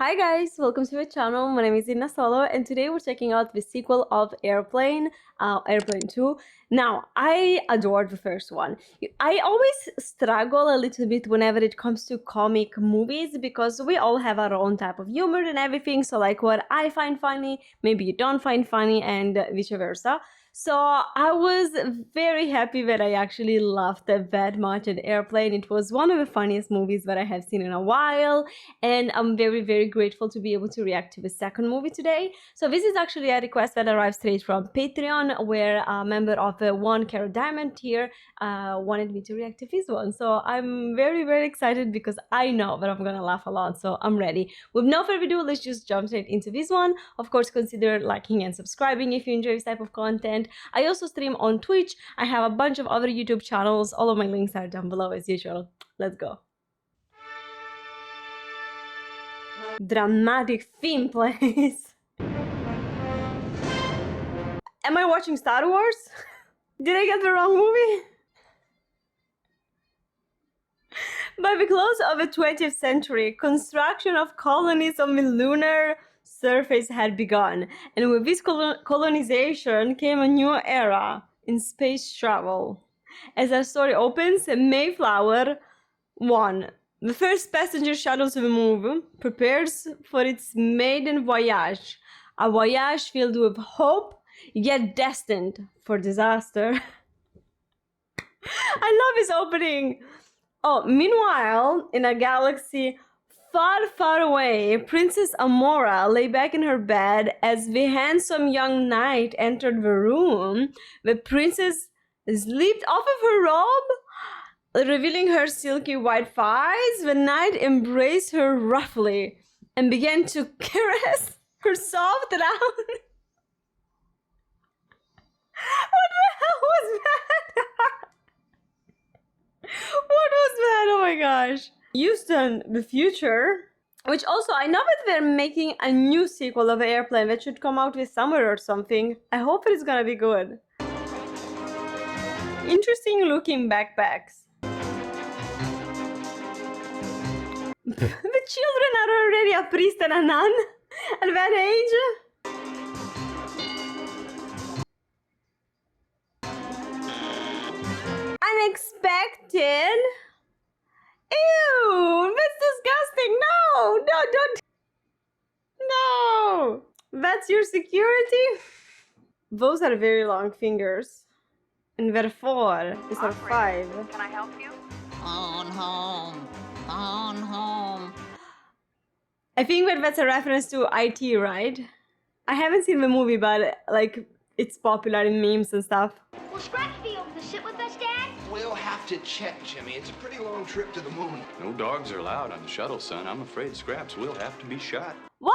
Hi guys, welcome to my channel. My name is Inna Solo and today we're checking out the sequel of Airplane 2. Now, I adored the first one. I always struggle a little bit whenever it comes to comic movies because we all have our own type of humor and everything. So like what I find funny, maybe you don't find funny and vice versa. So I was very happy that I actually laughed that much at Airplane. It was one of the funniest movies that I have seen in a while, and I'm very grateful to be able to react to the second movie today. So this is actually a request that arrived straight from Patreon, where a member of the 1 Carat Diamond tier wanted me to react to this one. So I'm very excited because I know that I'm gonna laugh a lot, so I'm ready. With no further ado, let's just jump straight into this one. Of course, consider liking and subscribing if you enjoy this type of content. I also stream on Twitch. I have a bunch of other YouTube channels. All of my links are down below as usual. Let's go. Dramatic theme plays. Am I watching Star Wars? Did I get the wrong movie? By the close of the 20th century, construction of colonies on the lunar surface had begun, and with this colonization came a new era in space travel. As our story opens, Mayflower 1, the first passenger shuttle to the moon, prepares for its maiden voyage, a voyage filled with hope, yet destined for disaster. I love this opening! Oh, meanwhile, in a galaxy far away, Princess Amora lay back in her bed as the handsome young knight entered the room. The princess slipped off of her robe, revealing her silky white thighs. The knight embraced her roughly and began to caress her soft round. What the hell was that? What was that? Oh my gosh. Houston, the future, which also, I know that they're making a new sequel of Airplane that should come out this summer or something. I hope it's gonna be good. Interesting looking backpacks. The children are already a priest and a nun at that age. Unexpected. Ew, that's disgusting. No, don't. No, that's your security. Those are very long fingers. And they're 4. These are 5. Can I help you? On home. On home. I think that that's a reference to IT, right? I haven't seen the movie, but like it's popular in memes and stuff. Will Scraps be able to sit with us, Dad? We'll have to check, Jimmy. It's a pretty long trip to the moon. No dogs are allowed on the shuttle, son. I'm afraid Scraps will have to be shot. What?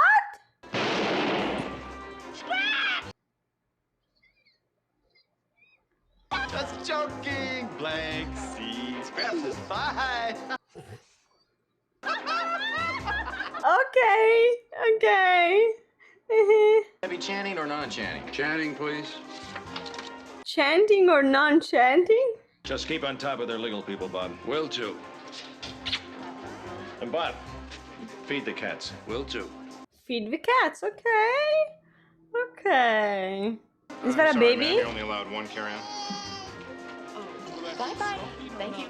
Scraps! Just joking. Blank C. Scraps is fine. Okay. Heavy chanting or non-chanting? Chanting, please. Chanting or non-chanting? Just keep on top of their legal people, Bob. Will do. And Bob, feed the cats. Will do. Feed the cats, okay. Is that a Sorry, baby? man, you're only allowed one carry-on. Bye-bye. Thank you.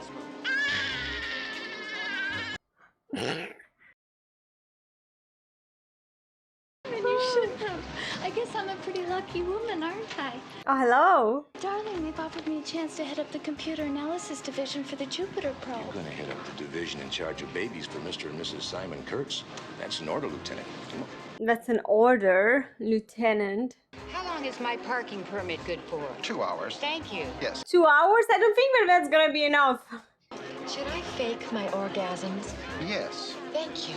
You should have. I guess I'm a pretty lucky woman, aren't I? Oh, hello. Darling, they've offered me a chance to head up the computer analysis division for the Jupiter probe. Gonna head up the division in charge of babies for Mr. and Mrs. Simon Kurtz. That's an order, Lieutenant. Come on. That's an order, Lieutenant. How long is my parking permit good for? 2 hours. Thank you. Yes. 2 hours? I don't think that that's gonna be enough. Should I fake my orgasms? Yes. Thank you.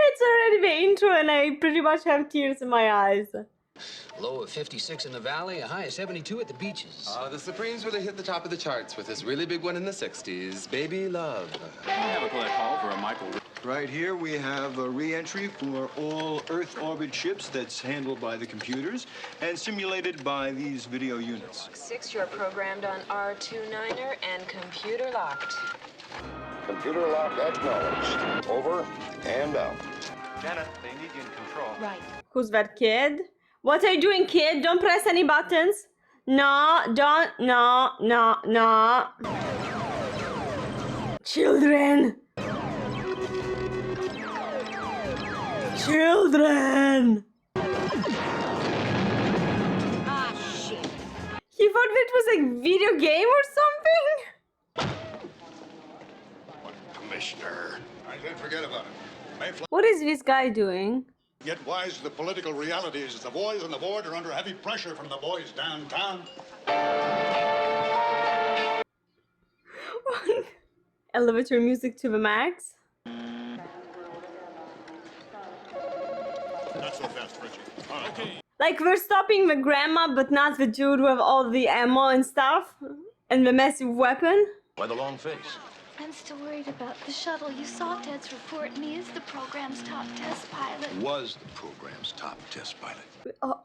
It's already the intro and I pretty much have tears in my eyes. Low of 56 in the valley, a high of 72 at the beaches. The Supremes really hit the top of the charts with this really big one in the 60s, Baby Love. I have a collect call for a Michael. Right here we have a re-entry for all Earth orbit ships that's handled by the computers and simulated by these video units. 6, you're programmed on R29er and computer locked. Computer lock acknowledged. Over and out. Janet, they need you in control. Right. Who's that kid? What are you doing, kid? Don't press any buttons. No, don't. No, no, no. Children. Children. Ah, shit. He thought it was a video game or something? Commissioner. I said forget about it. Mayfly. What is this guy doing? Get wise to the political realities. The boys on the board are under heavy pressure from the boys downtown. Elevator music to the max. Not so fast, Frenchie. Okay. Like we're stopping the grandma, but not the dude with all the ammo and stuff and the massive weapon. Why the long face? I'm still worried about the shuttle. You saw Ted's report, and he is the program's top test pilot. Was the program's top test pilot.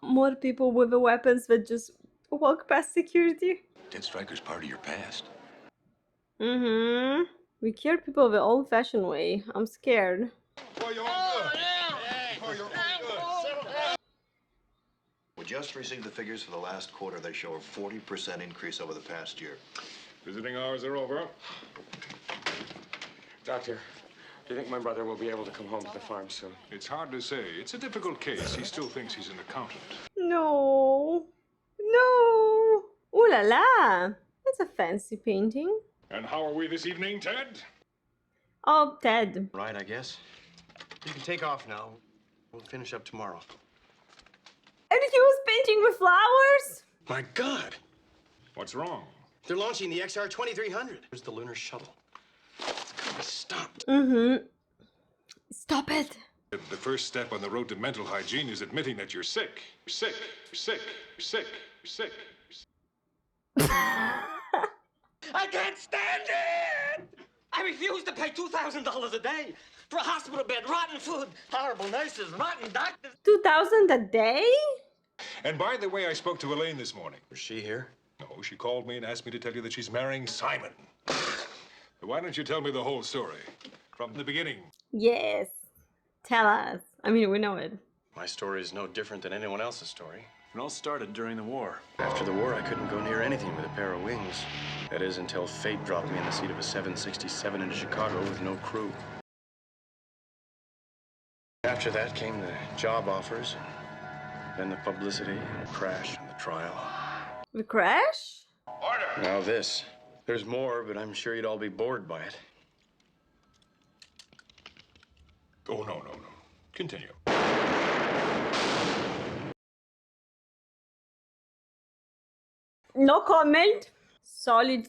More people with the weapons that just walk past security. Ted Stryker's part of your past. Mm-hmm. We kill people the old-fashioned way. I'm scared. For your own good. For your own good. We just received the figures for the last quarter. They show a 40% increase over the past year. Visiting hours are over. Doctor, do you think my brother will be able to come home to the farm soon? It's hard to say. It's a difficult case. He still thinks he's an accountant. No. No. Ooh la la. That's a fancy painting. And how are we this evening, Ted? Oh, Ted. Right, I guess. You can take off now. We'll finish up tomorrow. And he was painting with flowers? My God! What's wrong? They're launching the XR-2300. Here's the lunar shuttle. It's gotta be stopped. Mm-hmm. Stop it. The first step on the road to mental hygiene is admitting that you're sick. Sick, sick, sick, sick. I can't stand it! I refuse to pay $2,000 a day for a hospital bed, rotten food, horrible nurses, rotten doctors. 2,000 a day? And by the way, I spoke to Elaine this morning. Was she here? No, she called me and asked me to tell you that she's marrying Simon. Why don't you tell me the whole story? From the beginning. Yes. Tell us. I mean, we know it. My story is no different than anyone else's story. It all started during the war. After the war, I couldn't go near anything with a pair of wings. That is, until fate dropped me in the seat of a 767 into Chicago with no crew. After that came the job offers, and then the publicity, and the crash, and the trial. The crash? Order! Now this. There's more, but I'm sure you'd all be bored by it. Oh, no. Continue. No comment. Solid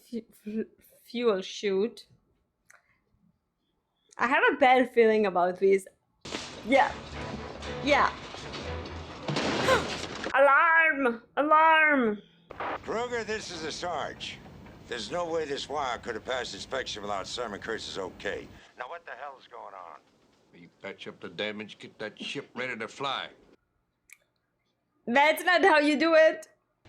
fuel chute. I have a bad feeling about this. Yeah. Alarm! Alarm! Kruger, this is the Sarge. There's no way this wire could have passed inspection without Simon Kurtz's okay. Now what the hell's going on? You patch up the damage, get that ship ready to fly. That's not how you do it.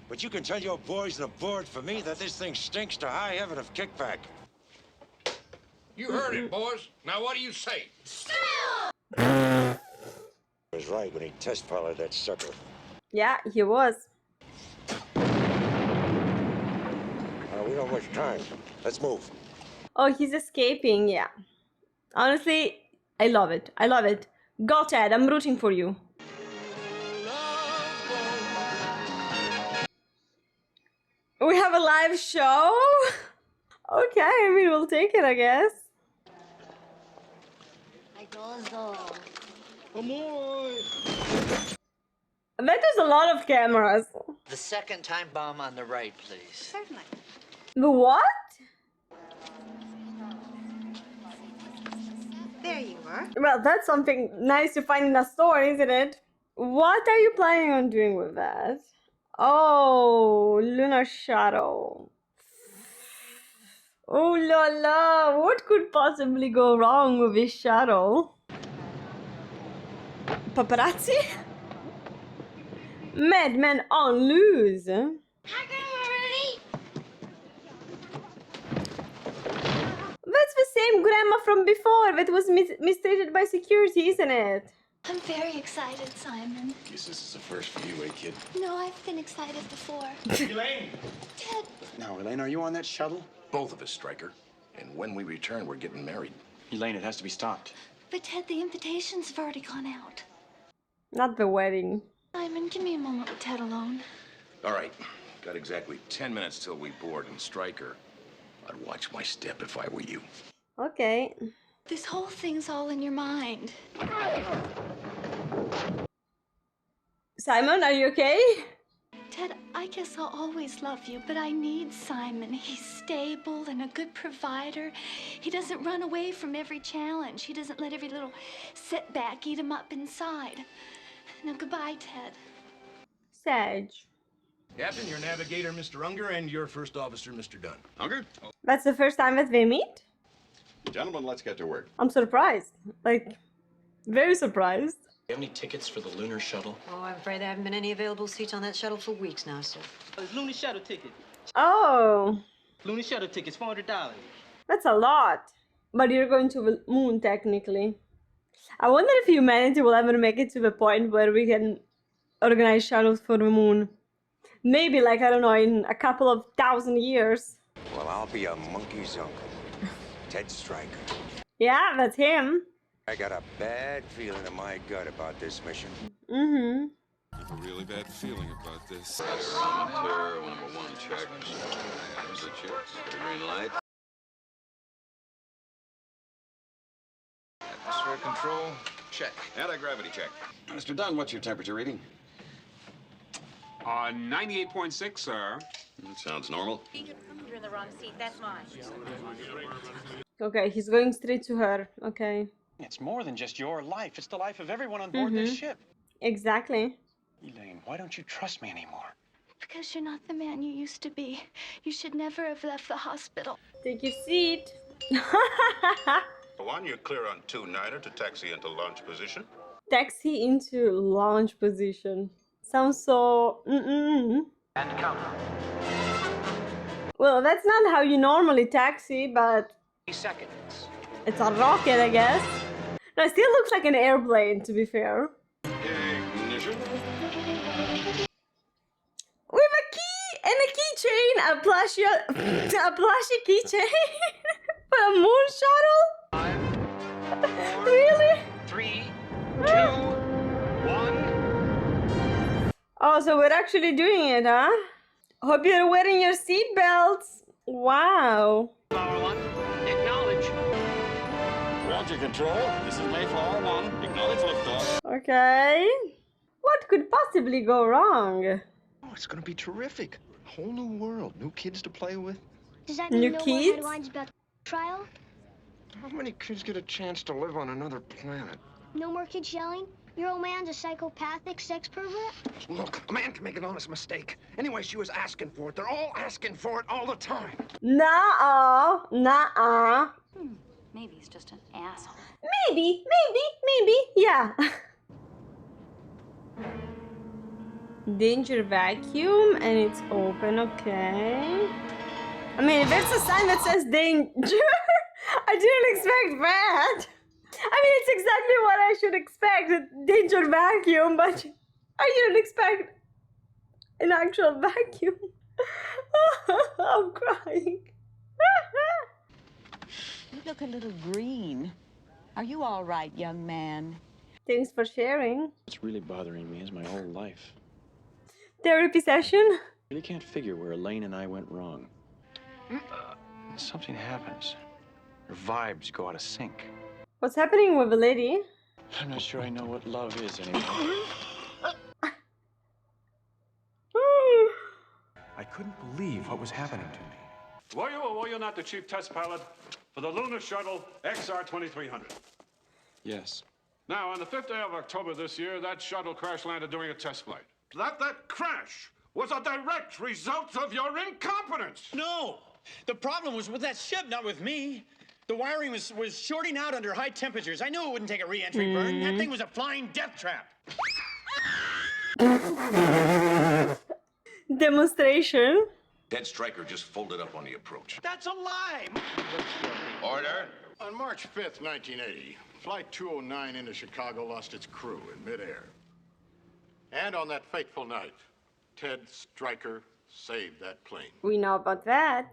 But you can tell your boys aboard for me that this thing stinks to high heaven of kickback. You heard it, boys. Now what do you say? He was right when he test piloted that sucker. Yeah, he was. We don't have much time. Let's move. Oh, he's escaping, yeah. Honestly, I love it. I love it. Go, Ted. I'm rooting for you. We have a live show? Okay, I mean, we'll take it, I guess. That is a lot of cameras. The second time bomb on the right, please. Certainly. The what? There you are. Well, that's something nice to find in a store, isn't it? What are you planning on doing with that? Oh, lunar shuttle. Oh la la, what could possibly go wrong with this shuttle? Paparazzi? Madman on loose. That's the same grandma from before that was mistreated by security, isn't it? I'm very excited, Simon. Guess this is a first for you, eh, kid? No, I've been excited before. Elaine! Ted, Now, Elaine, are you on that shuttle? Both of us, Stryker. And when we return, we're getting married. Elaine, it has to be stopped. but Ted, the invitations have already gone out. Not the wedding. Simon, give me a moment with Ted alone. All right. Got exactly 10 minutes till we board, and Stryker, I'd watch my step if I were you. Okay. This whole thing's all in your mind. Simon, are you okay? Ted, I guess I'll always love you, but I need Simon. He's stable and a good provider. He doesn't run away from every challenge. He doesn't let every little setback eat him up inside. Now, goodbye, Ted. Sage. Captain, your navigator, Mr. Unger, and your first officer, Mr. Dunn. Unger? That's the first time that they meet? Gentlemen, let's get to work. I'm surprised. Like, very surprised. Do you have any tickets for the lunar shuttle? Oh, I'm afraid there haven't been any available seats on that shuttle for weeks now, sir. It's lunar shuttle ticket. Oh, Lunar shuttle tickets, $400. that's a lot. But you're going to the moon, technically. I wonder if humanity will ever make it to the point where we can organize shuttles for the moon. Maybe, like, I don't know, in a couple of 1,000 years. Well, I'll be a monkey's uncle. Ted Stryker. Yeah, that's him. I got a bad feeling in my gut about this mission. Mm-hmm. I have a really bad feeling about this. Barometer, number one check. There's the checks. Green light. Atmosphere control, check. Anti-gravity check. Mr. Dunn, what's your temperature reading? 98.6, sir. That sounds normal. You're in the wrong seat. That's mine. Okay, he's going straight to her. Okay. It's more than just your life. It's the life of everyone on board this ship. Exactly. Elaine, why don't you trust me anymore? Because you're not the man you used to be. You should never have left the hospital. Take your seat. One, you're clear on 29er to taxi into launch position. Taxi into launch position. Sounds so... And count. Well, that's not how you normally taxi, but... Seconds. It's a rocket, I guess. No, it still looks like an airplane, to be fair. Ignition. With a key and a keychain, a plushy keychain for a moon shuttle. 5, 4, Really? 3, 2, 1. Oh, so we're actually doing it, huh? Hope you're wearing your seatbelts. Wow. Flower 1, acknowledge. Roger, Control. This is Mayflower 1. Acknowledge liftoff. Okay. What could possibly go wrong? Oh, it's gonna be terrific. Whole new world, new kids to play with. Does that mean New no more kids? headlines about the trial? How many kids get a chance to live on another planet? No more kids yelling? Your old man's a psychopathic sex pervert? Look, a man can make an honest mistake. Anyway, she was asking for it. They're all asking for it all the time. Nuh-uh. Nuh-uh. Maybe he's just an asshole. Maybe. Yeah. Danger vacuum, and it's open, okay. I mean, if there's a sign that says danger, I didn't expect that. I mean, it's exactly what I should expect, a danger vacuum, but I didn't expect an actual vacuum. I'm crying. You look a little green. Are you all right, young man? Thanks for sharing. What's really bothering me is my whole life. Therapy session? I really can't figure where Elaine and I went wrong. Something happens. Her vibes go out of sync. What's happening with the lady? I'm not sure I know what love is anymore. I couldn't believe what was happening to me. Were you or were you not the chief test pilot for the lunar shuttle XR-2300? Yes. Now, on the 5th day of October this year, that shuttle crash-landed during a test flight. That crash was a direct result of your incompetence. No! The problem was with that ship, not with me. The wiring was shorting out under high temperatures. I knew it wouldn't take a re-entry burn. That thing was a flying death trap. Demonstration. Ted Stryker just folded up on the approach. That's a lie! Order. On March 5th, 1980, Flight 209 into Chicago lost its crew in midair. And on that fateful night, Ted Stryker saved that plane. We know about that.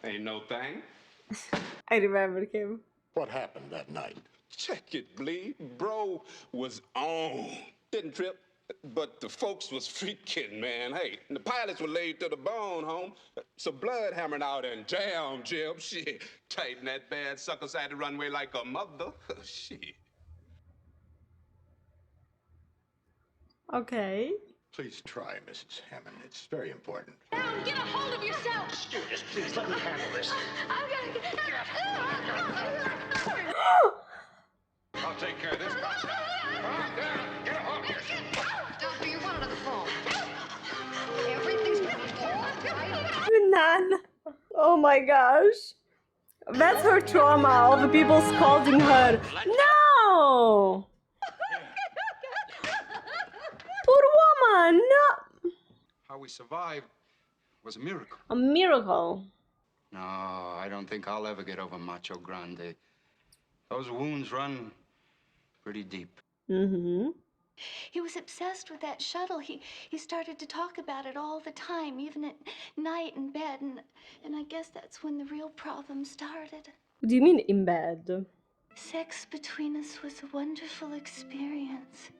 Ain't no thing. I remember him. What happened that night? Check it, bleed. Bro was on. Didn't trip. But the folks was freaking, man. Hey, the pilots were laid to the bone, home. So blood hammering out and jam, Jim. Shit. Tighten that bad sucker side the runway like a mother. Shit. Okay. Please try, Mrs. Hammond. It's very important. Now, get a hold of yourself! Stewardess, please let me handle this. I've got to get... I'll take care of this. Calm down. Get a hold of yourself. Doctor, you're running to the phone. Everything's gonna be all right. None. Oh my gosh. That's her trauma, all the people scolding her. No! Poor woman, no! How we survived was a miracle. A miracle. No, I don't think I'll ever get over Macho Grande. Those wounds run pretty deep. Mm-hmm. He was obsessed with that shuttle. He started to talk about it all the time, even at night in bed. And I guess that's when the real problem started. What do you mean in bed? Sex between us was a wonderful experience.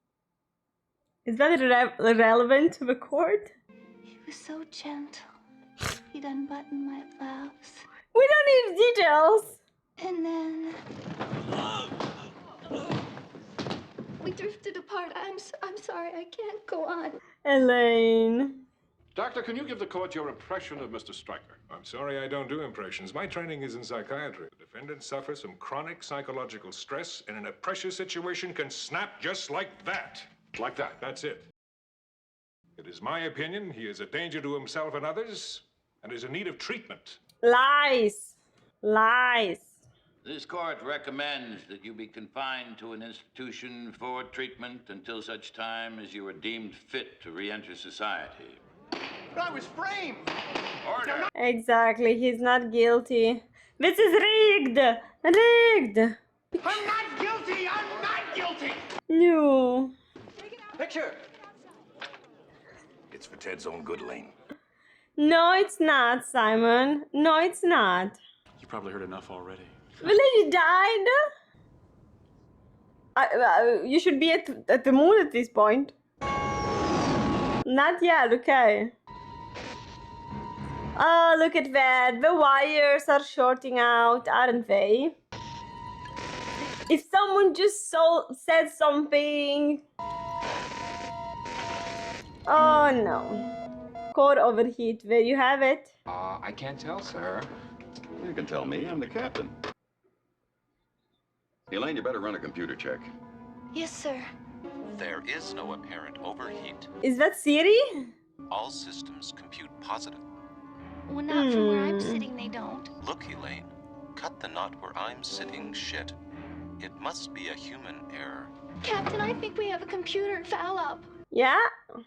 Is that relevant to the court? He was so gentle. He'd unbutton my blouse. We don't need details. And then... we drifted apart. I'm sorry, I can't go on. Elaine. Doctor, can you give the court your impression of Mr. Stryker? I'm sorry I don't do impressions. My training is in psychiatry. The defendant suffers from chronic psychological stress and in a pressure situation can snap just like that. Like that, that's it. It is my opinion he is a danger to himself and others and is in need of treatment. Lies. Lies. This court recommends that you be confined to an institution for treatment until such time as you are deemed fit to re-enter society. But I was framed! Order! Exactly, he's not guilty. This is rigged! Rigged! I'm not guilty! I'm not guilty! No. Picture! It's for Ted's own good, Lane. No, it's not, Simon. No, it's not. You probably heard enough already. The lady died? You should be at the moon at this point. Not yet, okay. Oh, look at that. The wires are shorting out, aren't they? If someone just said something... Oh, no. Core overheat. There you have it. I can't tell, sir. You can tell me. I'm the captain. Elaine, you better run a computer check. Yes, sir. There is no apparent overheat. Is that Siri? All systems compute positive. Well, not from where I'm sitting, they don't. Look, Elaine, cut the knot where I'm sitting shit. It must be a human error. Captain, I think we have a computer foul up. Yeah?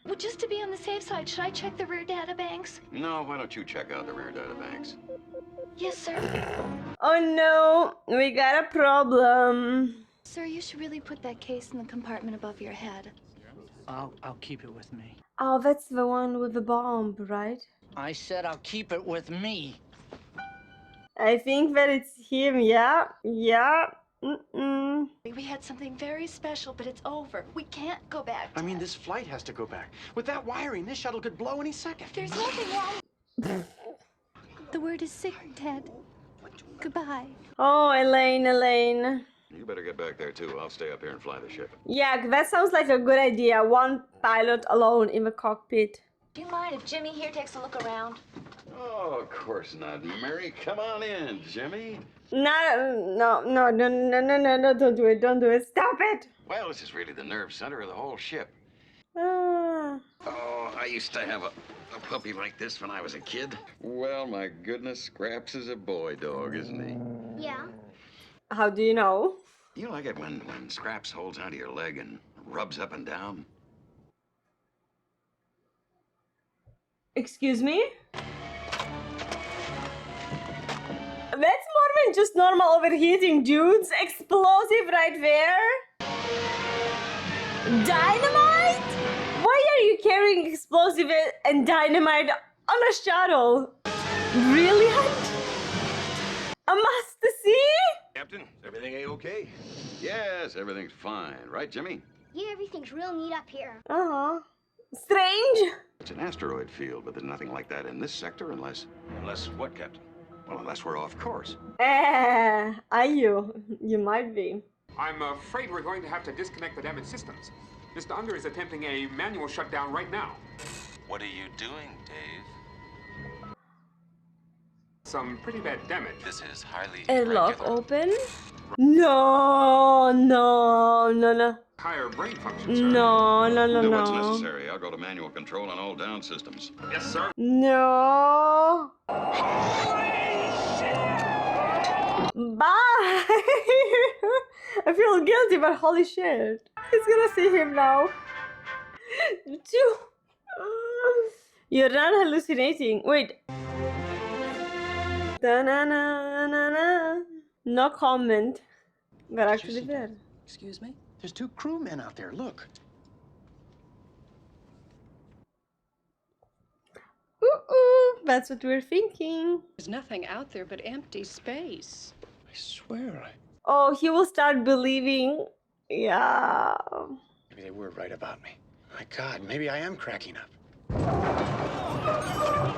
Well, just to be on the safe side, should I check the rear data banks? No, why don't you check out the rear data banks? Yes, sir. Oh no, we got a problem. Sir, you should really put that case in the compartment above your head. I'll keep it with me. Oh, that's the one with the bomb, right? I said I'll keep it with me. I think that it's him, yeah? Yeah. We had something very special, but it's over. We can't go back. I mean, this flight has to go back. With that wiring, this shuttle could blow any second. There's nothing wrong. The word is sick, Ted. Goodbye. Oh, Elaine. You better get back there, too. I'll stay up here and fly the ship. Yeah, that sounds like a good idea. One pilot alone in the cockpit. Do you mind if Jimmy here takes a look around? Oh, of course not, Mary. Come on in, Jimmy. No, don't do it, Stop it. Well, this is really the nerve center of the whole ship. Ah. Oh, I used to have a puppy like this when I was a kid. Well, my goodness, Scraps is a boy dog, isn't he? Yeah. How do you know? You like it when Scraps holds onto your leg and rubs up and down? Excuse me? That's more than just normal overheating, dudes. Explosive right there. Dynamite? Why are you carrying explosive and dynamite on a shuttle? Brilliant. A must see? Captain, is everything A-okay? Yes, everything's fine. Right, Jimmy? Yeah, everything's real neat up here. Uh-huh. Strange? It's an asteroid field, but there's nothing like that in this sector unless... Unless what, Captain? Well, unless we're off course. Are you? You might be. I'm afraid we're going to have to disconnect the damaged systems. Mr. Unger is attempting a manual shutdown right now. What are you doing, Dave? Some pretty bad damage. This is highly Airlock irregular. open? No, no, no, no. Higher brain function, sir. No, no, no, Do what's no. necessary. I'll go to manual control on all down systems. Yes, sir. No. Bye. I feel guilty, but holy shit. He's gonna see him now. You're not hallucinating. Wait. Da-na-na-na-na. No comment. But actually there. Excuse me? There's 2 crewmen out there, look. Ooh, that's what we're thinking. There's nothing out there but empty space. I swear, Oh, he will start believing. Yeah. maybe they were right about me. My God, maybe I am cracking up.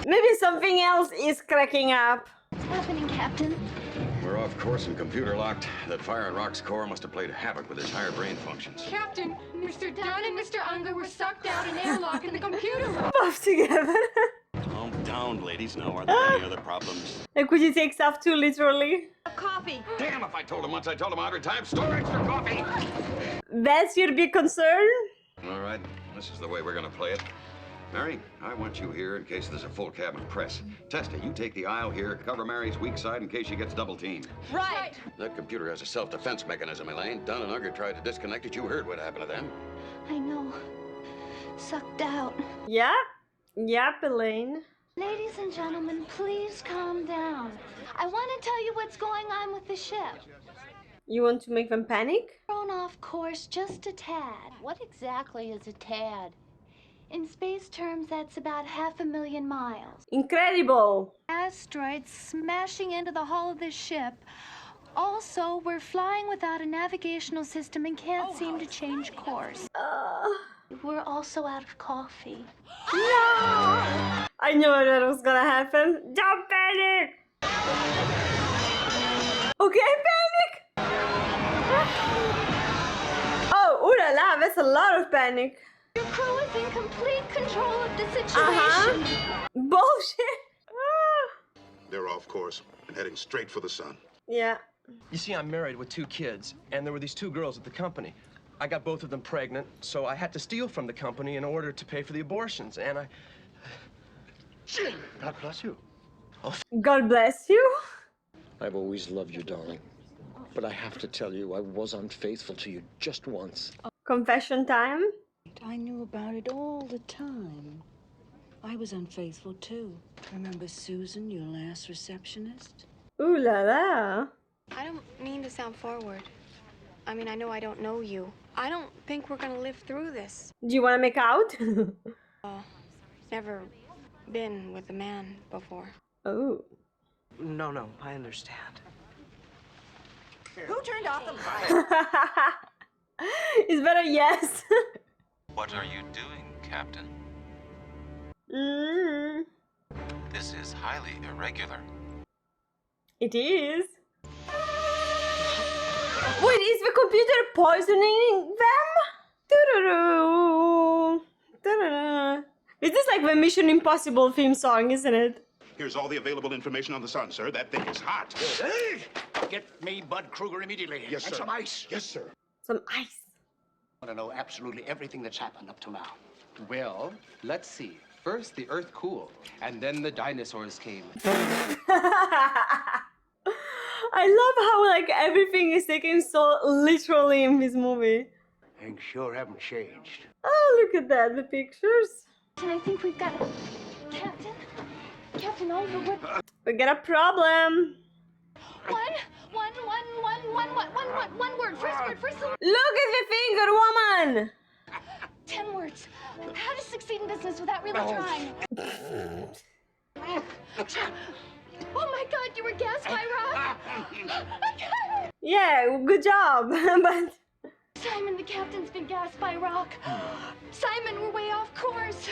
Maybe something else is cracking up. What's happening, Captain? We're off course and computer locked. That fire in Rock's core must have played havoc with his higher brain functions. Captain, Mr. Dunn and Mr. Unger were sucked out in airlock in the computer room. Both together. Calm down, ladies. Now, are there any other problems? Like, could you take stuff too literally? Coffee. Damn, if I told him once, I told him 100 times. Store extra coffee! That's your big concern? All right, this is the way we're gonna play it. Mary, I want you here in case there's a full cabin press. Testa, you take the aisle here, cover Mary's weak side in case she gets double teamed. Right. That computer has a self-defense mechanism, Elaine. Dunn and Unger tried to disconnect it. You heard what happened to them. I know. Sucked out. Yeah? Yep, Elaine. Ladies and gentlemen, please calm down. I want to tell you what's going on with the ship. You want to make them panic? Thrown off course just a tad. What exactly is a tad? In space terms, that's about 500,000 miles. Incredible. Asteroids smashing into the hull of this ship. Also, we're flying without a navigational system and can't seem to change course. We're also out of coffee. No! I knew that was gonna happen. Don't panic! Okay, panic! Oh, ooh la la, that's a lot of panic. Your crew is in complete control of the situation. Bullshit! They're off course and heading straight for the sun. Yeah. You see, I'm married with 2 kids, and there were these 2 girls at the company. I got both of them pregnant, so I had to steal from the company in order to pay for the abortions, and I... God bless you. God bless you. I've always loved you, darling. But I have to tell you, I was unfaithful to you just once. Confession time. I knew about it all the time. I was unfaithful, too. Remember Susan, your last receptionist? Ooh la la. I don't mean to sound forward. I mean, I know I don't know you. I don't think we're gonna live through this. Do you want to make out? Never been with a man before. Oh. No, I understand. Who turned off the light? It's better yes. What are you doing, Captain? This is highly irregular. It is. Wait, is the computer poisoning them? Doo-doo-doo. Doo-doo-doo. Is this like the Mission Impossible theme song, isn't it? Here's all the available information on the sun, sir. That thing is hot. Hey! Get me Bud Kruger immediately. Yes, and sir. some ice. Yes, sir. Some ice. I want to know absolutely everything that's happened up to now. Well, let's see. First, the Earth cooled, and then the dinosaurs came. I love how like everything is taken so literally in this movie. Things sure haven't changed. Oh, look at that, the pictures. And I think we've got Captain Oliver, what? We got a problem. One word. First word. Look at the finger, woman. 10 words. How to succeed in business without really trying. Oh my God, you were gassed by rock. Yeah, good job. But Simon, the captain's been gassed by rock. Simon, we're way off course.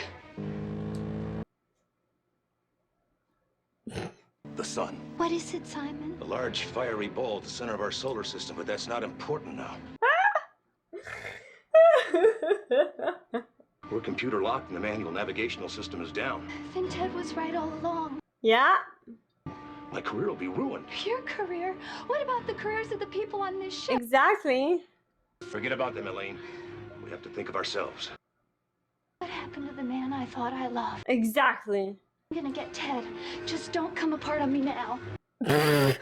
The sun. What is it, Simon? A large fiery ball at the center of our solar system, but that's not important now. We're computer locked and the manual navigational system is down. Then Ted was right all along. Yeah. My career will be ruined. Your career? What about the careers of the people on this ship? Exactly. Forget about them, Elaine. We have to think of ourselves. What happened to the man I thought I loved? Exactly. I'm gonna get Ted. Just don't come apart on me now. I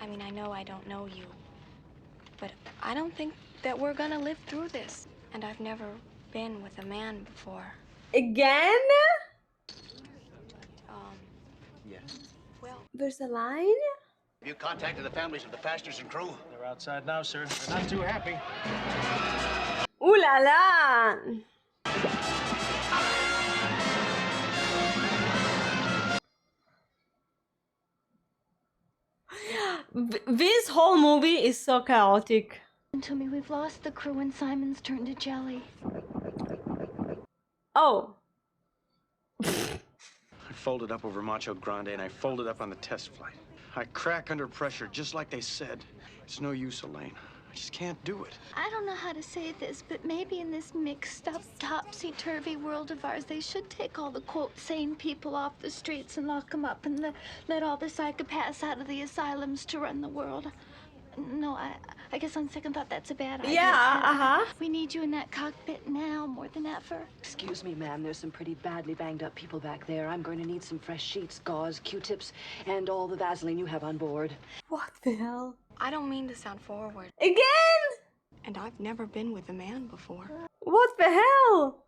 mean, I know I don't know you, but I don't think that we're gonna live through this. And I've never been with a man before. Again? Yes. Well, there's a line? Have you contacted the families of the passengers and crew? They're outside now, sir. They're not too happy. Ooh la la! This whole movie is so chaotic. To me, we've lost the crew and Simon's turned to jelly. Oh. I folded up over Macho Grande and I folded up on the test flight. I crack under pressure, just like they said. It's no use, Elaine. I just can't do it. I don't know how to say this, but maybe in this mixed up, topsy-turvy world of ours, they should take all the, quote, sane people off the streets and lock them up and let all the psychopaths out of the asylums to run the world. No, I guess on second thought, that's a bad idea. Yeah, uh-huh. We need you in that cockpit now more than ever. Excuse me, ma'am. There's some pretty badly banged up people back there. I'm going to need some fresh sheets, gauze, Q-tips, and all the Vaseline you have on board. What the hell? I don't mean to sound forward. Again? And I've never been with a man before. What the hell?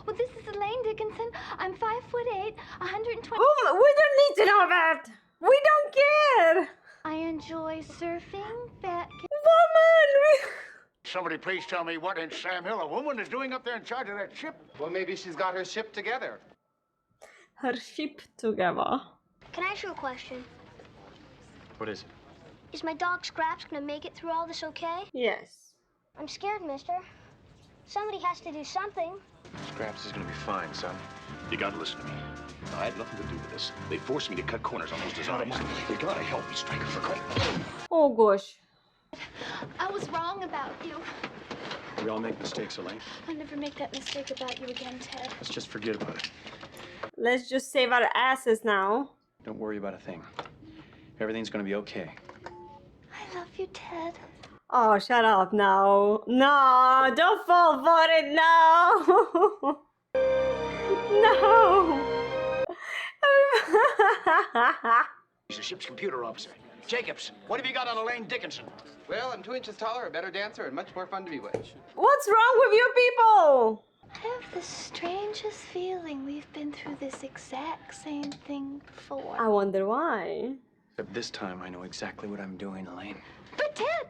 Well, this is Elaine Dickinson. I'm 5'8", 120. Oh, we don't need to know that. We don't care. I enjoy surfing, Woman! Somebody please tell me what in Sam Hill a woman is doing up there in charge of that ship. Well, maybe she's got her ship together. Her ship together. Can I ask you a question? What is it? Is my dog Scraps gonna make it through all this okay? Yes. I'm scared, mister. Somebody has to do something. Scraps is gonna be fine, son. You gotta listen to me. I had nothing to do with this. They forced me to cut corners on those designs. You gotta help me, Stryker, for crying. Oh gosh. I was wrong about you. We all make mistakes, Elaine. I'll never make that mistake about you again, Ted. Let's just forget about it. Let's just save our asses now. Don't worry about a thing. Everything's gonna be okay. I love you, Ted. Oh, shut up now. No, don't fall for it now. No. He's the ship's computer officer. Jacobs, what have you got on Elaine Dickinson? Well, I'm 2 inches taller, a better dancer, and much more fun to be with. What's wrong with you people? I have the strangest feeling we've been through this exact same thing before. I wonder why. But this time I know exactly what I'm doing, Elaine. But Ted!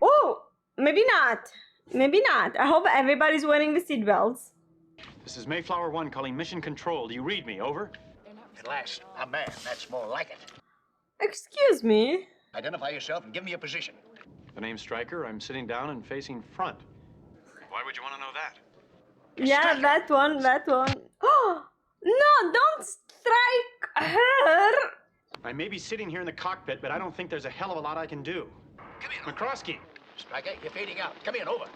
Oh, maybe not. Maybe not. I hope everybody's wearing the seatbelts. This is Mayflower 1 calling Mission Control. Do you read me? Over? At last, a man. That's more like it. Excuse me. Identify yourself and give me a position. The name's Stryker. I'm sitting down and facing front. Why would you want to know that? Yeah, that one, that one. Oh, no, don't strike her. I may be sitting here in the cockpit, but I don't think there's a hell of a lot I can do. Come in. McCroskey. Stryker, you're fading out. Come in, over.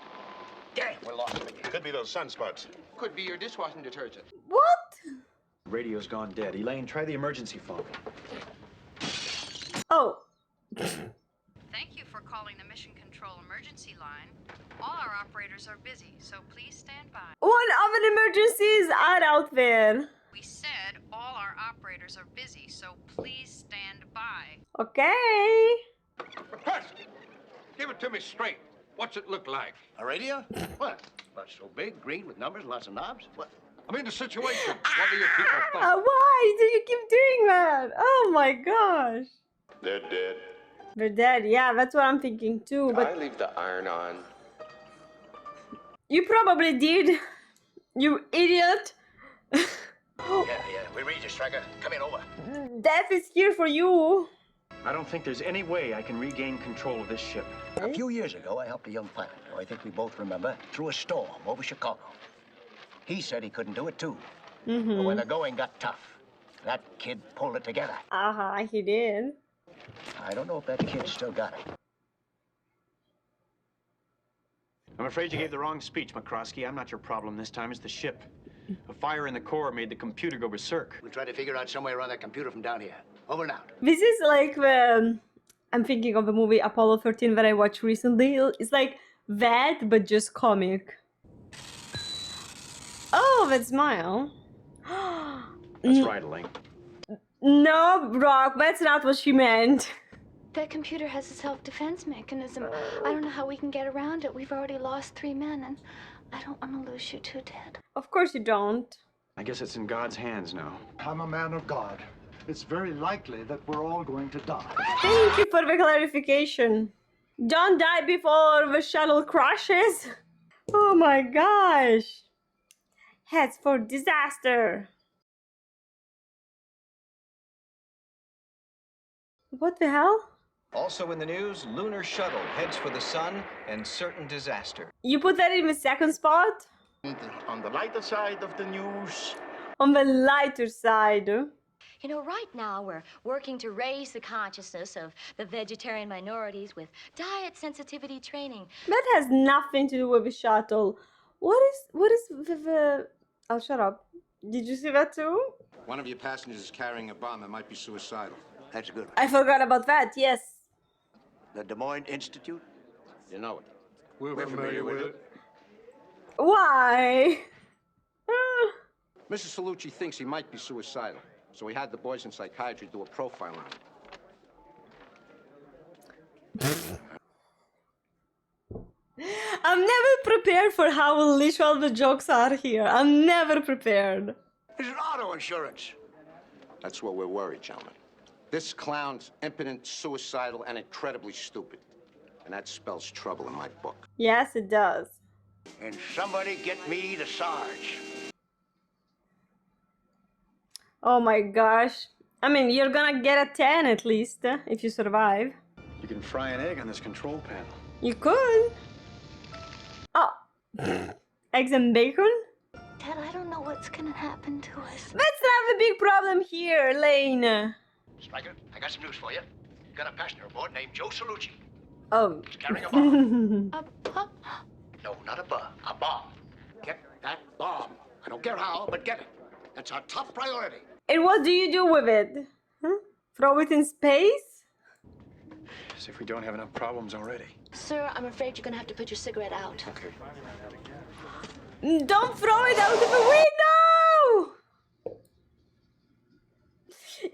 Damn, we're lost again. Could be those sunspots. Could be your dishwashing detergent. What? Radio's gone dead. Elaine, try the emergency phone. Oh. Thank you for calling the Mission Control emergency line. All our operators are busy, so please stand by. One of the emergencies are out there. We said all our operators are busy, so please stand by. Okay. Press! Give it to me straight. What's it look like? A radio? What? Well, so big, green, with numbers, lots of knobs? What? I mean the situation. What do you people think? Why do you keep doing that? Oh my gosh. They're dead. They're dead. Yeah, that's what I'm thinking too. But I leave the iron on. you probably did. You idiot. Yeah, we read you, Striker. Come in, over. Death is here for you. I don't think there's any way I can regain control of this ship. A few years ago, I helped a young pilot, who I think we both remember, through a storm over Chicago. He said he couldn't do it, too. But when the going got tough, that kid pulled it together. He did. I don't know if that kid still got it. I'm afraid you gave the wrong speech, McCroskey. I'm not your problem this time. It's the ship. A fire in the core made the computer go berserk. We'll try to figure out some way around that computer from down here. Over and out. This is like I'm thinking of the movie Apollo 13 that I watched recently. It's like that, but just comic. Oh, that smile. That's right, Elaine. No, Brock, that's not what she meant. That computer has a self-defense mechanism. I don't know how we can get around it. We've already lost 3 men, and I don't want to lose you too, Ted. Of course you don't. I guess it's in God's hands now. I'm a man of God. It's very likely that we're all going to die. Thank you for the clarification. Don't die before the shuttle crashes. Oh my gosh. Heads for disaster. What the hell? Also in the news, lunar shuttle heads for the sun and certain disaster. You put that in the second spot? On the lighter side of the news. On the lighter side. You know, right now we're working to raise the consciousness of the vegetarian minorities with diet sensitivity training. That has nothing to do with the shuttle. What is the... Oh, shut up. Did you see that too? One of your passengers is carrying a bomb that might be suicidal. That's a good one. I forgot about that, yes. The Des Moines Institute? You know it. We're familiar with it. Why? Mrs. Salucci thinks he might be suicidal, so we had the boys in psychiatry do a profile on him. I'm never prepared for how literal the jokes are here. I'm never prepared. It's an auto insurance. That's what we're worried, gentlemen. This clown's impotent, suicidal, and incredibly stupid. And that spells trouble in my book. Yes, it does. And somebody get me the Sarge. Oh my gosh. I mean, you're gonna get a 10 at least, if you survive. You can fry an egg on this control panel. You could. Oh. Eggs and bacon? Ted, I don't know what's gonna happen to us. That's not the big problem here, Lane. Striker, I got some news for you. Got a passenger aboard named Joe Salucci. Oh. He's carrying a bomb. A bomb? No, not a bomb. Get that bomb. I don't care how, but get it. That's our top priority. And what do you do with it? Huh? Throw it in space? As if we don't have enough problems already. Sir, I'm afraid you're gonna have to put your cigarette out. Okay. Don't throw it out of the window!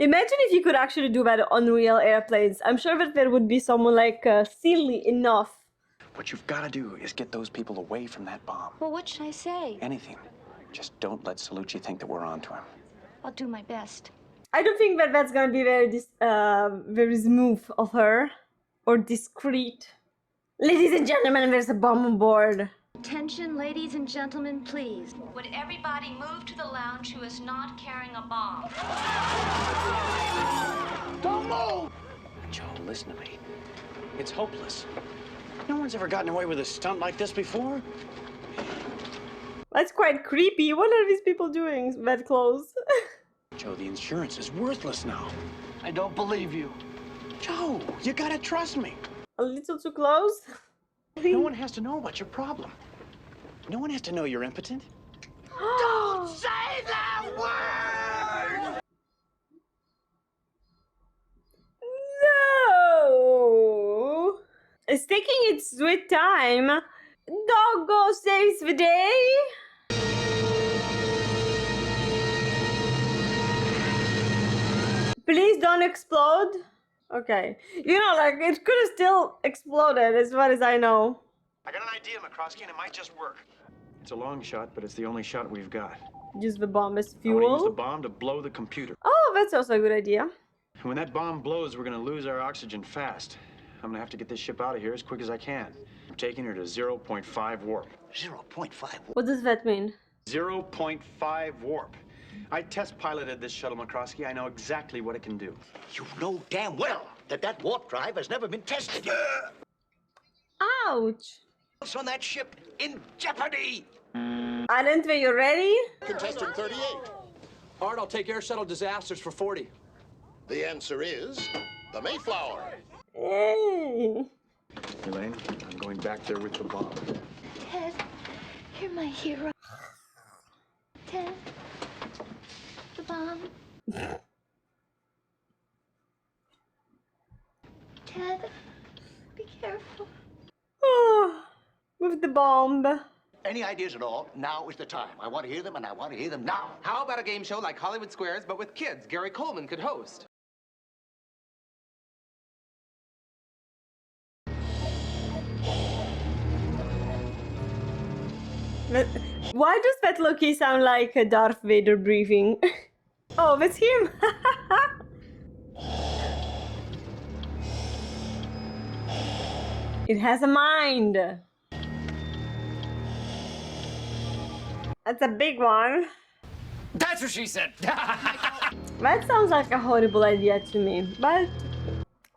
Imagine if you could actually do that on real airplanes. I'm sure that there would be someone like silly enough. What you've got to do is get those people away from that bomb. Well, what should I say? Anything. Just don't let Salucci think that we're onto him. I'll do my best. I don't think that that's gonna be very smooth of her. Or discreet. Ladies and gentlemen, there's a bomb on board. Attention, ladies and gentlemen, please. Would everybody move to the lounge who is not carrying a bomb? Don't move! Joe, listen to me. It's hopeless. No one's ever gotten away with a stunt like this before. That's quite creepy. What are these people doing that close? Joe, the insurance is worthless now. I don't believe you. Joe, you gotta trust me. A little too close? No one has to know about your problem. No one has to know you're impotent. Don't say that word! No! It's taking its sweet time. Doggo saves the day. Please don't explode. Okay. You know, like, it could have still exploded as far as I know. I got an idea, McCroskey, and it might just work. It's a long shot, but it's the only shot we've got. Use the bomb as I want to use the fuel. bomb to blow the computer. Oh, that's also a good idea. And when that bomb blows, we're going to lose our oxygen fast. I'm going to have to get this ship out of here as quick as I can. I'm taking her to 0.5 warp. 0.5 warp? What does that mean? 0.5 warp. I test piloted this shuttle, McCroskey. I know exactly what it can do. You know damn well that warp drive has never been tested. Ouch. On that ship in jeopardy. Aren't we ready? Contestant 38. Art, I'll take air shuttle disasters for 40. The answer is the Mayflower. Hey. Elaine, I'm going back there with the bomb. Ted, you're my hero. Ted, the bomb. Ted, be careful. Oh, with the bomb. Any ideas at all? Now is the time. I want to hear them, and I want to hear them now. How about a game show like Hollywood Squares, but with kids? Gary Coleman could host. Why does that Loki sound like a Darth Vader breathing? Oh, that's him. It has a mind. That's a big one. That's what she said. That sounds like a horrible idea to me, but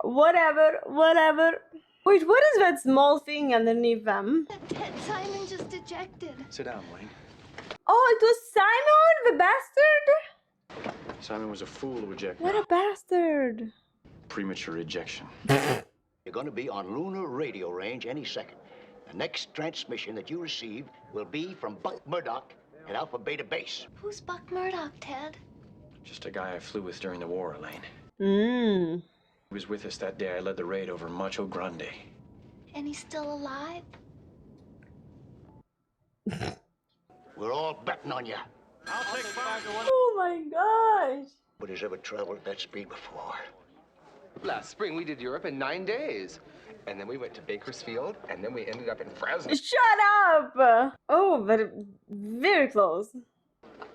whatever. Wait, what is that small thing underneath them? Ted, Simon just ejected. Sit down, Elaine. Oh, it was Simon, the bastard? Simon was a fool to eject. What a bastard. Premature ejection. You're going to be on lunar radio range any second. The next transmission that you receive will be from Buck Murdoch at Alpha Beta Base. Who's Buck Murdoch, Ted? Just a guy I flew with during the war, Elaine. Mmm. He was with us that day I led the raid over Macho Grande. And he's still alive? We're all betting on you. I'll take 5 to 1. Oh my gosh. Nobody's ever traveled at that speed before. Last spring, we did Europe in 9 days. And then we went to Bakersfield, and then we ended up in Fresno. Shut up! Oh, but very close.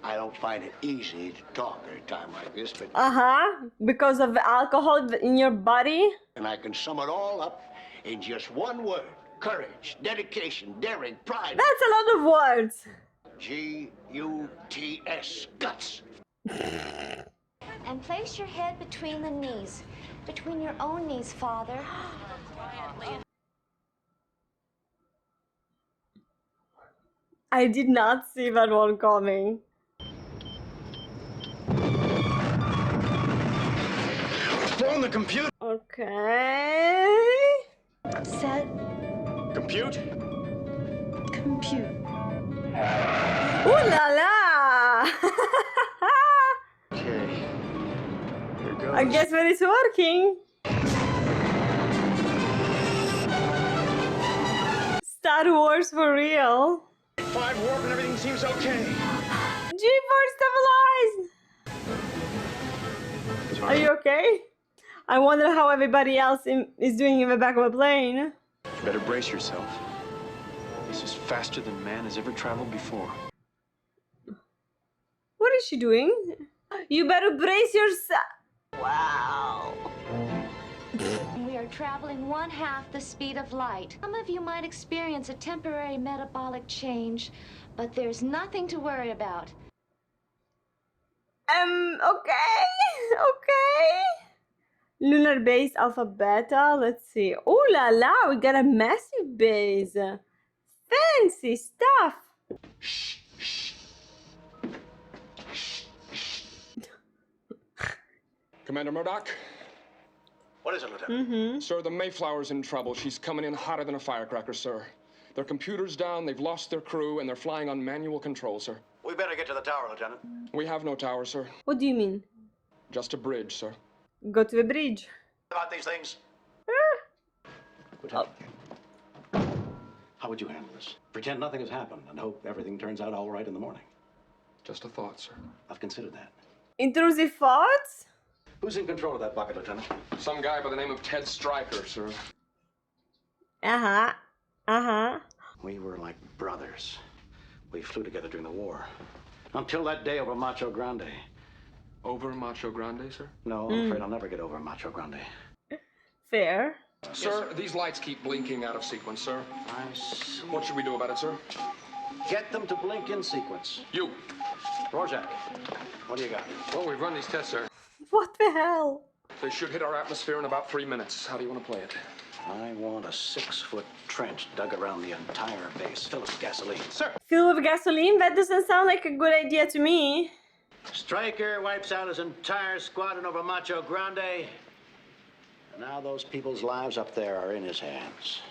I don't find it easy to talk at a time like this, but... Uh-huh. Because of the alcohol in your body? And I can sum it all up in just one word. Courage, dedication, daring, pride. That's a lot of words. G-U-T-S. Guts. And place your head between the knees. Between your own knees, Father. I did not see that one coming. On the computer. Okay. Set. Compute. Compute. Ooh la la! Okay. Here goes. I guess that it's working. Star Wars for real. 5 warp and everything seems okay. G-force stabilized! Are you okay? I wonder how everybody else is doing in the back of a plane. You better brace yourself. This is faster than man has ever traveled before. What is she doing? You better brace yourself. Wow. We are traveling 1/2 the speed of light. Some of you might experience a temporary metabolic change, but there's nothing to worry about. Okay. Lunar base alpha beta. Let's see. Oh la la, we got a massive base. Fancy stuff. Commander Murdoch? What is it, Lieutenant? Sir, the Mayflower's in trouble. She's coming in hotter than a firecracker, sir. Their computer's down, they've lost their crew, and they're flying on manual control, sir. We better get to the tower, Lieutenant. We have no tower, sir. What do you mean? Just a bridge, sir. Go to the bridge. About these things. How would you handle this? Pretend nothing has happened and hope everything turns out all right in the morning. Just a thought, sir. I've considered that. Intrusive thoughts? Who's in control of that bucket, Lieutenant? Some guy by the name of Ted Stryker, sir. We were like brothers. We flew together during the war. Until that day over Macho Grande. Over Macho Grande, sir? No, I'm afraid I'll never get over Macho Grande. Fair. Sir, these lights keep blinking out of sequence, sir. What should we do about it, sir? Get them to blink in sequence. You. Rorschach, what do you got? Well, we've run these tests, sir. What the hell? They should hit our atmosphere in about 3 minutes. How do you want to play it? I want a 6-foot trench dug around the entire base. Fill it with gasoline. Sir! Fill with gasoline? That doesn't sound like a good idea to me. Stryker wipes out his entire squadron over Macho Grande. And now those people's lives up there are in his hands.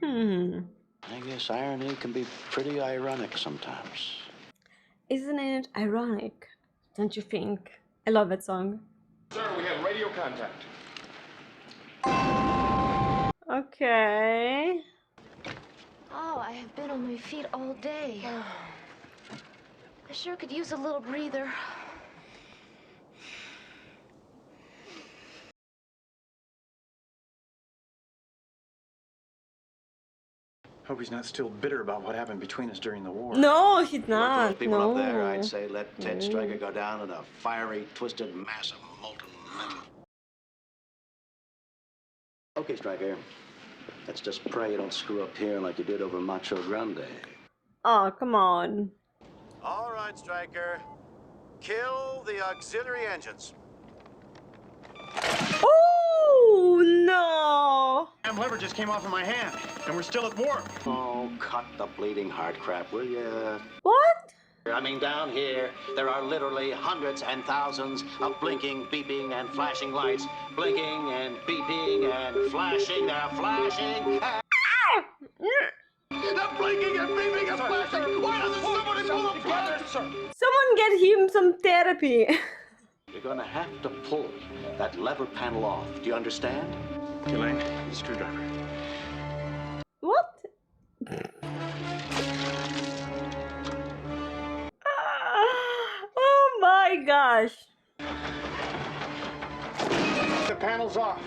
I guess irony can be pretty ironic sometimes. Isn't it ironic? Don't you think? I love that song. Sir, we have radio contact. Okay. Oh, I have been on my feet all day. I sure could use a little breather. Hope he's not still bitter about what happened between us during the war. No, he's Look, not. those people no. up there, I'd say let Ted Stryker go down in a fiery, twisted mass of molten metal. Okay, Stryker. Let's just pray you don't screw up here like you did over Macho Grande. Oh, come on. All right, Stryker. Kill the auxiliary engines. Oh, no. Damn lever just came off of my hand, and we're still at war. Oh, cut the bleeding heart crap, will ya? What? I mean, down here, there are literally hundreds and thousands of blinking, beeping, and flashing lights. Blinking and beeping and flashing. They're flashing. They're blinking and beeping and flashing. Why doesn't somebody pull them together, sir? Someone get him some therapy. You're gonna have to pull that lever panel off. Do you understand? Elaine, screwdriver. What? Oh my gosh. The panel's off.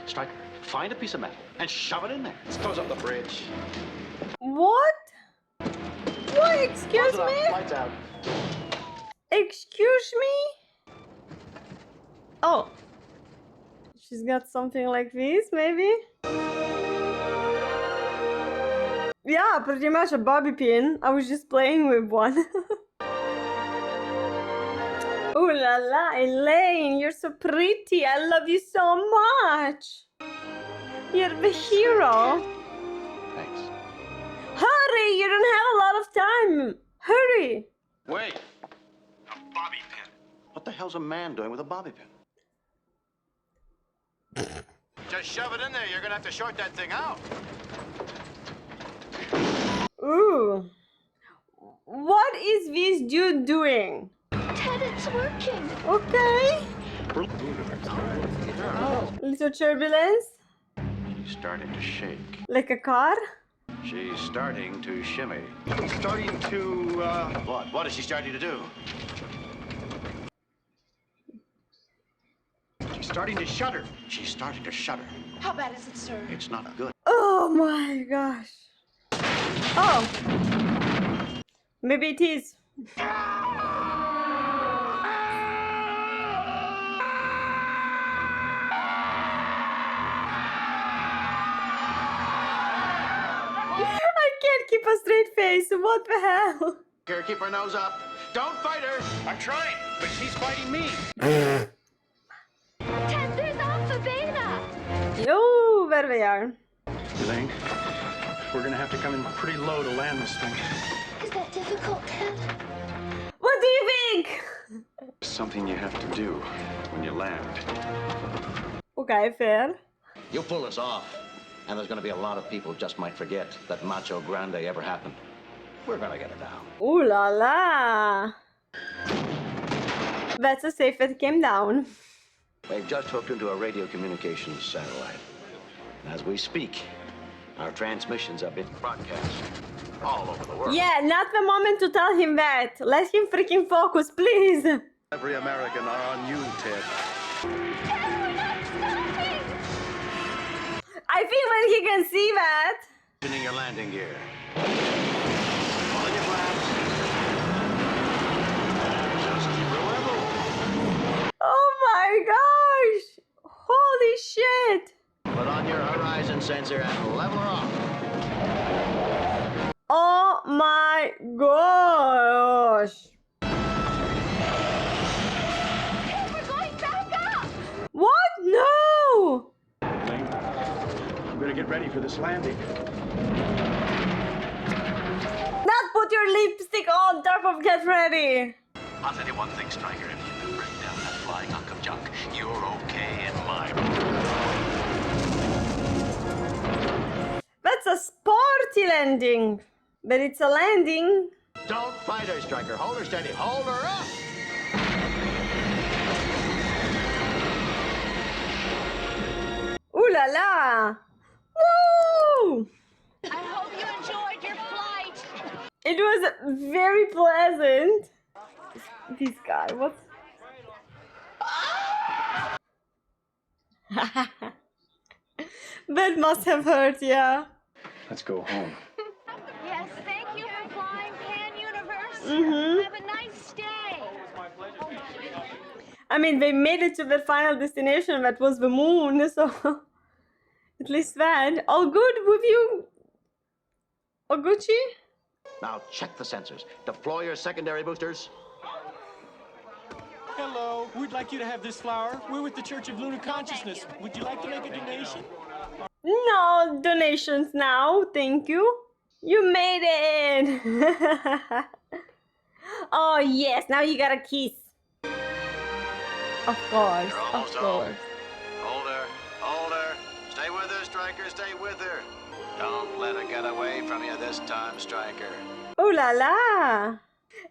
Stryker, find a piece of metal and shove it in there. Let's close up the bridge. What? What? Excuse me? Lights out. Excuse me? Oh. She's got something like this, maybe? Yeah, pretty much a bobby pin. I was just playing with one. Ooh la la, Elaine, you're so pretty. I love you so much. You're the hero. Thanks. Hurry, you don't have a lot of time. Hurry. Wait. A bobby pin. What the hell's a man doing with a bobby pin? Just shove it in there. You're gonna have to short that thing out. Ooh. What is this dude doing? Ted, it's working. Okay. Little turbulence. She's starting to shake. Like a car? She's starting to shimmy. Starting to, What? What is she starting to do? She's starting to shudder. She's starting to shudder. How bad is it, sir? It's not good. Oh my gosh. Oh. Maybe it is. I can't keep a straight face. What the hell? Here, keep her nose up. Don't fight her. I'm trying, but she's fighting me. Ted, there's Alpha Beta. Yo, there we are. Elaine, we're gonna have to come in pretty low to land this thing. Is that difficult, Ted? What do you think? Something you have to do when you land. Okay, fair. You pull this off, and there's gonna be a lot of people just might forget that Macho Grande ever happened. We're gonna get it down. Ooh la la. That's a safe that came down. They've just hooked into a radio communications satellite. And as we speak, Our transmissions are being broadcast all over the world. Yeah, not the moment to tell him that. Let him freaking focus, please. Every American are on you, Ted. I think when he can see that. In your landing gear. On your flaps. Just keep it level. Oh my gosh! Holy shit! Put on your horizon sensor and level her off. Oh my gosh! Hey, we're going back up! What? No! I'm gonna get ready for this landing. Not put your lipstick on top of get ready! I'll tell you one thing, Stryker. If you can break down that flying hunk of junk, you're okay in my book. That's a sporty landing. But it's a landing. Don't fight her, Stryker. Hold her steady. Hold her up. Ooh la la! Woo! I hope you enjoyed your flight. It was very pleasant. This guy, what? That must have hurt, yeah. Let's go home. Yes, thank you for flying Pan Universe. Mhm. Have a nice day. I mean, they made it to their final destination, that was the moon, so at least that. All good with you, Oguchi? Now check the sensors. Deploy your secondary boosters. Hello, we'd like you to have this flower. We're with the Church of Lunar Consciousness. Would you like to make a donation? No donations now, thank you. You made it! Oh yes, now you got a kiss. Of course, You're of almost home. course. Hold her. Hold her. Stay with her, Stryker. Stay with her. Don't let her get away from you this time, Stryker. Ooh la la!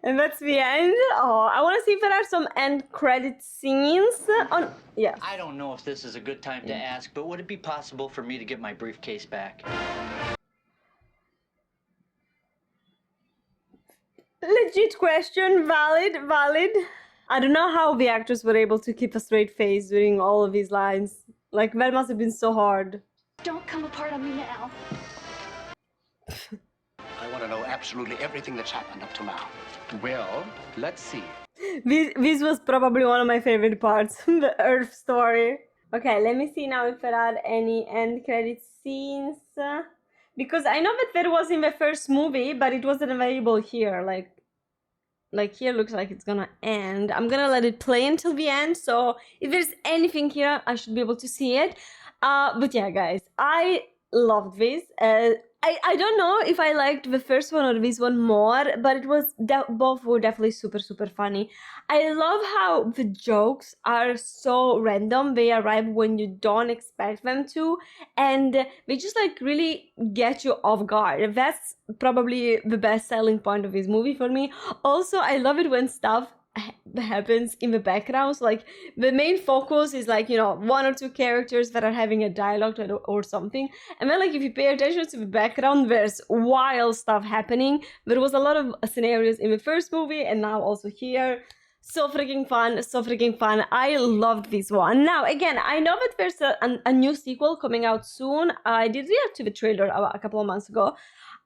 And that's the end. Oh, I want to see if there are some end credit scenes on. Yeah. I don't know if this is a good time to ask, but would it be possible for me to get my briefcase back? Legit question, valid. I don't know how the actors were able to keep a straight face during all of these lines. Like, that must have been so hard. Don't come apart on me now. I want to know absolutely everything that's happened up to now. Well, let's see. This was probably one of my favorite parts, the Earth story. Okay, let me see now if there are any end credit scenes. Because I know that there was in the first movie, but it wasn't available here. Like here looks like it's gonna end. I'm gonna let it play until the end, so if there's anything here, I should be able to see it. But yeah, guys, I loved this. I don't know if I liked the first one or this one more, but it was both were definitely super funny. I love how the jokes are so random. They arrive when you don't expect them to, and they just like really get you off guard. That's probably the best selling point of this movie for me. Also, I love it when stuff happens in the background. So, like, the main focus is like, you know, one or two characters that are having a dialogue or something, and then like if you pay attention to the background, there's wild stuff happening. There was a lot of scenarios in the first movie and now also here. So freaking fun. I loved this one. Now again, I know that there's a new sequel coming out soon. I did react to the trailer a couple of months ago.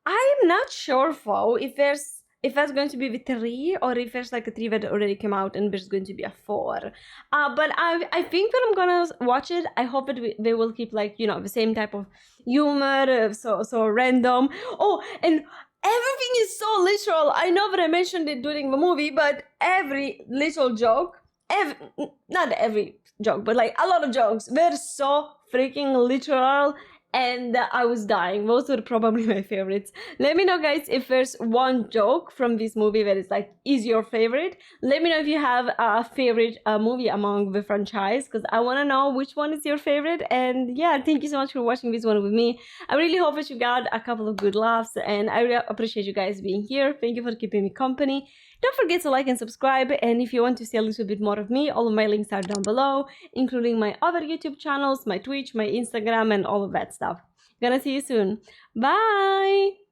I'm not sure though if that's going to be the 3 or if there's like a 3 that already came out and there's going to be a 4. But I think that I'm gonna watch it. I hope that they will keep like, you know, the same type of humor, so random. Oh, and everything is so literal. I know that I mentioned it during the movie, but every little joke, not every joke, but like a lot of jokes were so freaking literal. And I was dying. Those were probably my favorites. Let me know, guys, if there's one joke from this movie that is like, is your favorite. Let me know if you have a favorite movie among the franchise, because I want to know which one is your favorite. And yeah, thank you so much for watching this one with me. I really hope that you got a couple of good laughs, and I really appreciate you guys being here. Thank you for keeping me company. Don't forget to like and subscribe, and if you want to see a little bit more of me, all of my links are down below, including my other YouTube channels, my Twitch, my Instagram, and all of that stuff. Gonna see you soon. Bye.